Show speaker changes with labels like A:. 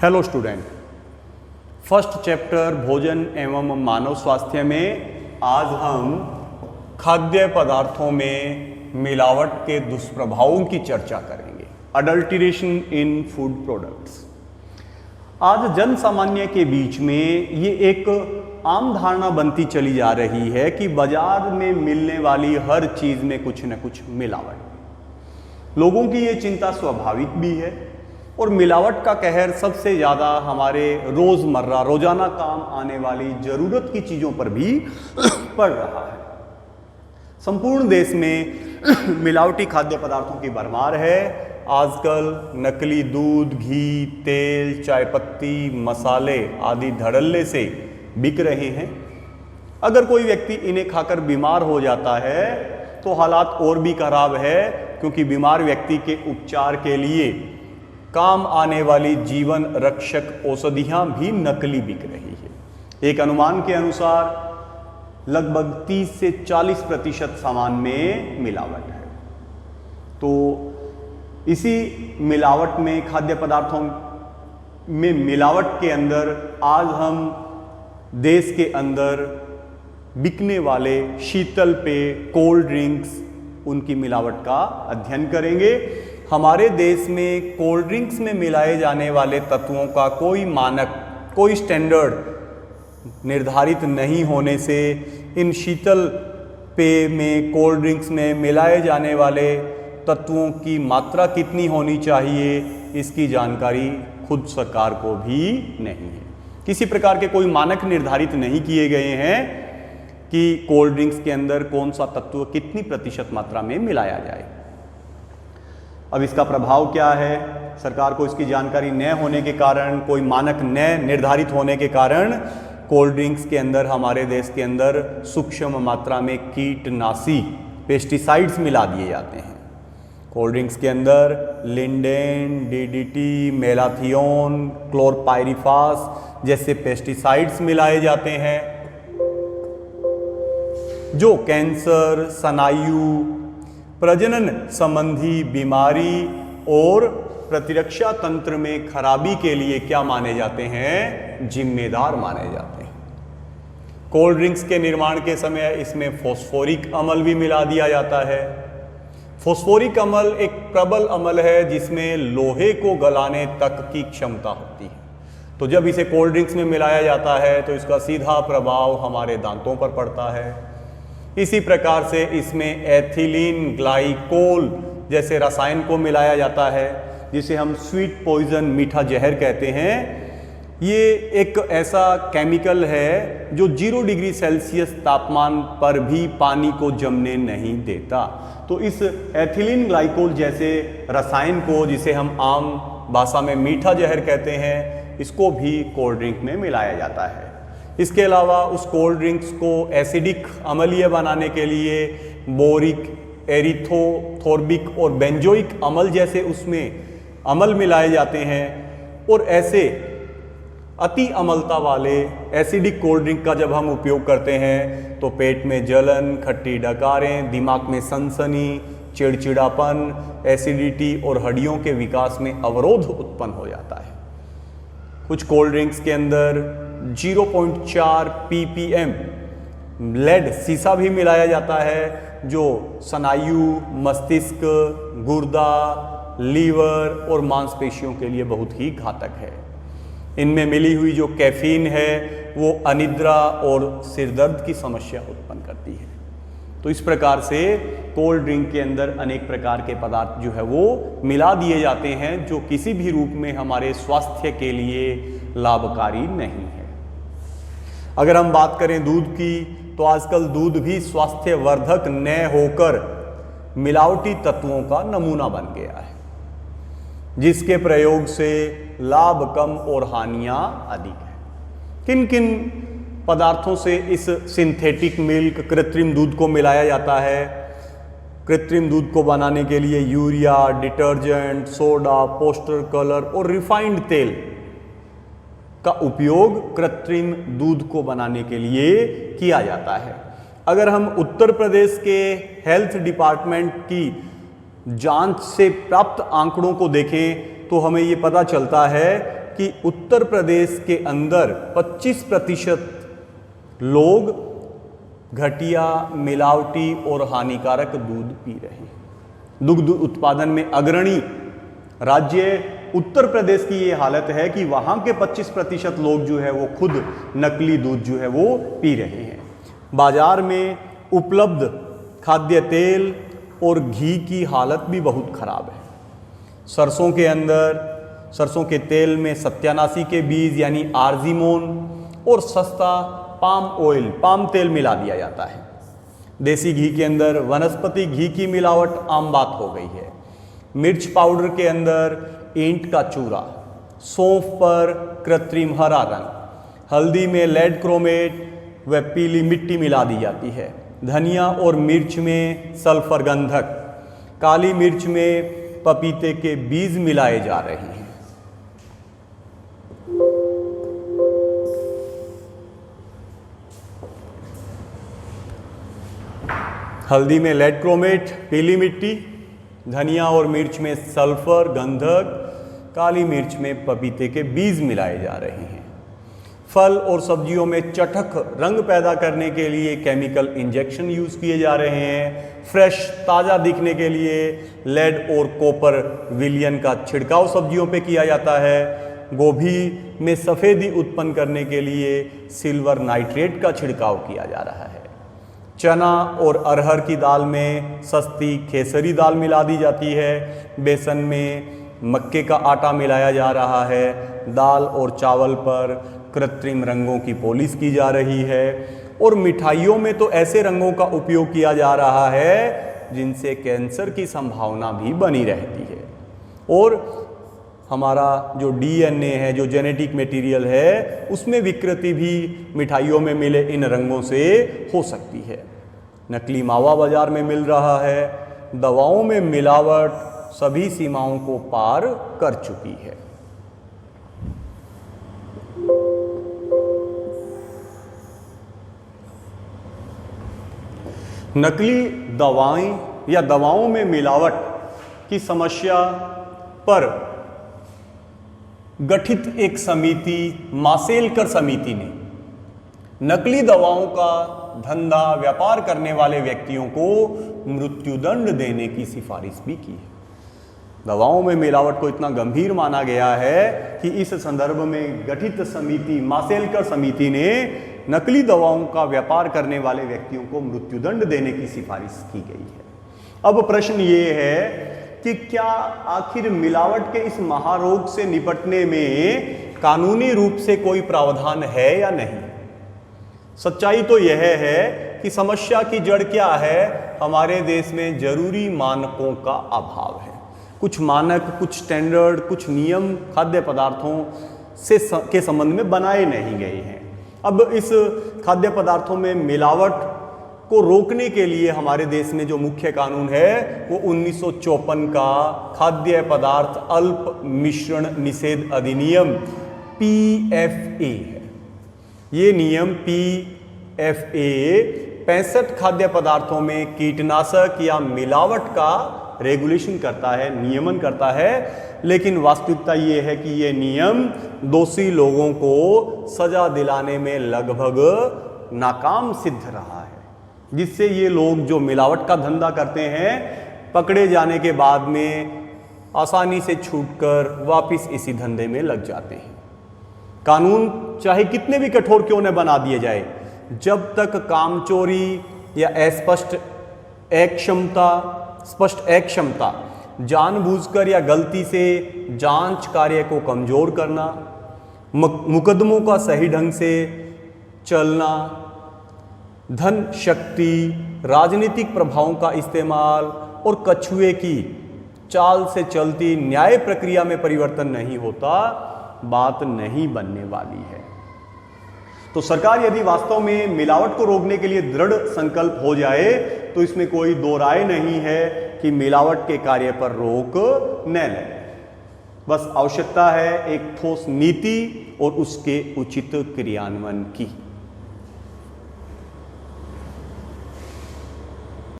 A: Hello student, first chapter भोजन एवं मानव स्वास्थ्य में आज हम खाद्य पदार्थों में मिलावट के दुष्प्रभावों की चर्चा करेंगे। अडल्ट्रेशन इन फूड प्रोडक्ट्स। आज जन सामान्य के बीच में ये एक आम धारणा बनती चली जा रही है कि बाजार में मिलने वाली हर चीज में कुछ न कुछ मिलावट। लोगों की ये चिंता स्वाभाविक भी है और मिलावट का कहर सबसे ज़्यादा हमारे रोज़ाना काम आने वाली ज़रूरत की चीज़ों पर भी पड़ रहा है। संपूर्ण देश में मिलावटी खाद्य पदार्थों की भरमार है। आजकल नकली दूध, घी, तेल, चाय पत्ती, मसाले आदि धड़ल्ले से बिक रहे हैं। अगर कोई व्यक्ति इन्हें खाकर बीमार हो जाता है तो हालात और भी खराब है, क्योंकि बीमार व्यक्ति के उपचार के लिए काम आने वाली जीवन रक्षक औषधियां भी नकली बिक रही है। एक अनुमान के अनुसार लगभग 30 से 40% सामान में मिलावट है। तो इसी मिलावट में, खाद्य पदार्थों में मिलावट के अंदर आज हम देश के अंदर बिकने वाले शीतल पेय, कोल्ड ड्रिंक्स, उनकी मिलावट का अध्ययन करेंगे। हमारे देश में कोल्ड ड्रिंक्स में मिलाए जाने वाले तत्वों का कोई मानक, कोई स्टैंडर्ड निर्धारित नहीं होने से इन शीतल पेय में, कोल्ड ड्रिंक्स में मिलाए जाने वाले तत्वों की मात्रा कितनी होनी चाहिए, इसकी जानकारी खुद सरकार को भी नहीं है। किसी प्रकार के कोई मानक निर्धारित नहीं किए गए हैं कि कोल्ड ड्रिंक्स के अंदर कौन सा तत्व कितनी प्रतिशत मात्रा में मिलाया जाए। अब इसका प्रभाव क्या है? सरकार को इसकी जानकारी न होने के कारण, कोई मानक न निर्धारित होने के कारण कोल्ड ड्रिंक्स के अंदर, हमारे देश के अंदर सूक्ष्म मात्रा में कीटनाशी, पेस्टिसाइड्स मिला दिए जाते हैं। कोल्ड ड्रिंक्स के अंदर लिंडेन, डीडीटी, मेलाथियोन, क्लोरपाइरिफास जैसे पेस्टिसाइड्स मिलाए जाते हैं, जो कैंसर, स्नायु, प्रजनन संबंधी बीमारी और प्रतिरक्षा तंत्र में खराबी के लिए क्या माने जाते हैं? जिम्मेदार माने जाते हैं। कोल्ड ड्रिंक्स के निर्माण के समय इसमें फॉस्फोरिक अम्ल भी मिला दिया जाता है। फॉस्फोरिक अम्ल एक प्रबल अम्ल है जिसमें लोहे को गलाने तक की क्षमता होती है। तो जब इसे कोल्ड ड्रिंक्स में मिलाया जाता है तो इसका सीधा प्रभाव हमारे दांतों पर पड़ता है। इसी प्रकार से इसमें एथिलीन ग्लाइकोल जैसे रसायन को मिलाया जाता है, जिसे हम स्वीट पॉइजन, मीठा जहर कहते हैं। ये एक ऐसा केमिकल है जो 0 डिग्री सेल्सियस तापमान पर भी पानी को जमने नहीं देता। तो इस एथिलीन ग्लाइकोल जैसे रसायन को, जिसे हम आम भाषा में मीठा जहर कहते हैं, इसको भी कोल्ड ड्रिंक में मिलाया जाता है। इसके अलावा उस कोल्ड ड्रिंक्स को एसिडिक, अम्लीय बनाने के लिए बोरिक, एरिथ्रोथोर्बिक और बेंजोइक अम्ल जैसे उसमें अम्ल मिलाए जाते हैं। और ऐसे अति अम्लता वाले एसिडिक कोल्ड ड्रिंक का जब हम उपयोग करते हैं तो पेट में जलन, खट्टी डकारें, दिमाग में सनसनी, चिड़चिड़ापन, एसिडिटी और हड्डियों के विकास में अवरोध उत्पन्न हो जाता है। कुछ कोल्ड ड्रिंक्स के अंदर 0.4 ppm लेड, सीसा भी मिलाया जाता है, जो स्नायु, मस्तिष्क, गुर्दा, लीवर और मांसपेशियों के लिए बहुत ही घातक है। इनमें मिली हुई जो कैफीन है वो अनिद्रा और सिरदर्द की समस्या उत्पन्न करती है। तो इस प्रकार से कोल्ड ड्रिंक के अंदर अनेक प्रकार के पदार्थ जो है वो मिला दिए जाते हैं, जो किसी भी रूप में हमारे स्वास्थ्य के लिए लाभकारी नहीं है। अगर हम बात करें दूध की, तो आजकल दूध भी स्वास्थ्यवर्धक न होकर मिलावटी तत्वों का नमूना बन गया है, जिसके प्रयोग से लाभ कम और हानियां अधिक है। किन किन पदार्थों से इस सिंथेटिक मिल्क, कृत्रिम दूध को मिलाया जाता है? कृत्रिम दूध को बनाने के लिए urea, detergent, soda, poster colour और रिफाइंड तेल का उपयोग कृत्रिम दूध को बनाने के लिए किया जाता है। अगर हम उत्तर प्रदेश के हेल्थ डिपार्टमेंट की जांच से प्राप्त आंकड़ों को देखें तो हमें ये पता चलता है कि उत्तर प्रदेश के अंदर 25% लोग घटिया, मिलावटी और हानिकारक दूध पी रहे हैं। दुग्ध उत्पादन में अग्रणी राज्य उत्तर प्रदेश की ये हालत है कि वहाँ के 25% लोग जो है वो खुद नकली दूध जो है वो पी रहे हैं। बाजार में उपलब्ध खाद्य तेल और घी की हालत भी बहुत खराब है। सरसों के तेल में सत्यानाशी के बीज यानी आर्जिमोन और सस्ता पाम तेल मिला दिया जाता है। देसी घी के अंदर वनस्पति घी की मिलावट आम बात हो गई है। मिर्च पाउडर के अंदर ईंट का चूरा, सौंफ पर कृत्रिम हरा रंग, हल्दी में लेड क्रोमेट व पीली मिट्टी मिला दी जाती है। धनिया और मिर्च में सल्फर गंधक, काली मिर्च में पपीते के बीज मिलाए जा रहे हैं। हल्दी में लेड क्रोमेट, पीली मिट्टी, धनिया और मिर्च में सल्फर गंधक, काली मिर्च में पपीते के बीज मिलाए जा रहे हैं। फल और सब्जियों में चटक रंग पैदा करने के लिए केमिकल इंजेक्शन यूज किए जा रहे हैं। फ्रेश ताज़ा दिखने के लिए लेड और कॉपर विलियन का छिड़काव सब्जियों पे किया जाता है। गोभी में सफ़ेदी उत्पन्न करने के लिए सिल्वर नाइट्रेट का छिड़काव किया जा रहा है। चना और अरहर की दाल में सस्ती खेसरी दाल मिला दी जाती है। बेसन में मक्के का आटा मिलाया जा रहा है। दाल और चावल पर कृत्रिम रंगों की पॉलिश की जा रही है और मिठाइयों में तो ऐसे रंगों का उपयोग किया जा रहा है जिनसे कैंसर की संभावना भी बनी रहती है। और हमारा जो डीएनए है, जो जेनेटिक मटेरियल है, उसमें विकृति भी मिठाइयों में मिले इन रंगों से हो सकती है। नकली मावा बाजार में मिल रहा है। दवाओं में मिलावट सभी सीमाओं को पार कर चुकी है। नकली दवाएं या दवाओं में मिलावट की समस्या पर गठित एक समिति, मासेलकर समिति ने नकली दवाओं का धंधा व्यापार करने वाले व्यक्तियों को मृत्युदंड देने की सिफारिश भी की है। दवाओं में मिलावट को इतना गंभीर माना गया है कि इस संदर्भ में गठित समिति, मासेलकर समिति ने नकली दवाओं का व्यापार करने वाले व्यक्तियों को मृत्युदंड देने की सिफारिश की गई है। अब प्रश्न ये है कि क्या आखिर मिलावट के इस महारोग से निपटने में कानूनी रूप से कोई प्रावधान है या नहीं? सच्चाई तो यह है कि समस्या की जड़ क्या है? हमारे देश में जरूरी मानकों का अभाव है। कुछ मानक, कुछ स्टैंडर्ड, कुछ नियम खाद्य पदार्थों के संबंध में बनाए नहीं गए हैं। अब इस खाद्य पदार्थों में मिलावट को रोकने के लिए हमारे देश में जो मुख्य कानून है वो 1954 का खाद्य पदार्थ अल्प मिश्रण निषेध अधिनियम PFA है। ये नियम PFA 65 खाद्य पदार्थों में कीटनाशक या मिलावट का रेगुलेशन करता है, नियमन करता है। लेकिन वास्तविकता ये है कि ये नियम दोषी लोगों को सजा दिलाने में लगभग नाकाम सिद्ध रहा है, जिससे ये लोग जो मिलावट का धंधा करते हैं पकड़े जाने के बाद में आसानी से छूटकर वापस इसी धंधे में लग जाते हैं। कानून चाहे कितने भी कठोर क्यों न बना दिए जाए, जब तक कामचोरी या अस्पष्ट स्पष्ट अक्षमता, जानबूझकर या गलती से जांच कार्य को कमजोर करना, मुकदमों का सही ढंग से चलना, धन शक्ति, राजनीतिक प्रभावों का इस्तेमाल और कछुए की चाल से चलती न्याय प्रक्रिया में परिवर्तन नहीं होता, बात नहीं बनने वाली है। तो सरकार यदि वास्तव में मिलावट को रोकने के लिए दृढ़ संकल्प हो जाए तो इसमें कोई दो राय नहीं है कि मिलावट के कार्य पर रोक न लगे। बस आवश्यकता है एक ठोस नीति और उसके उचित क्रियान्वयन की।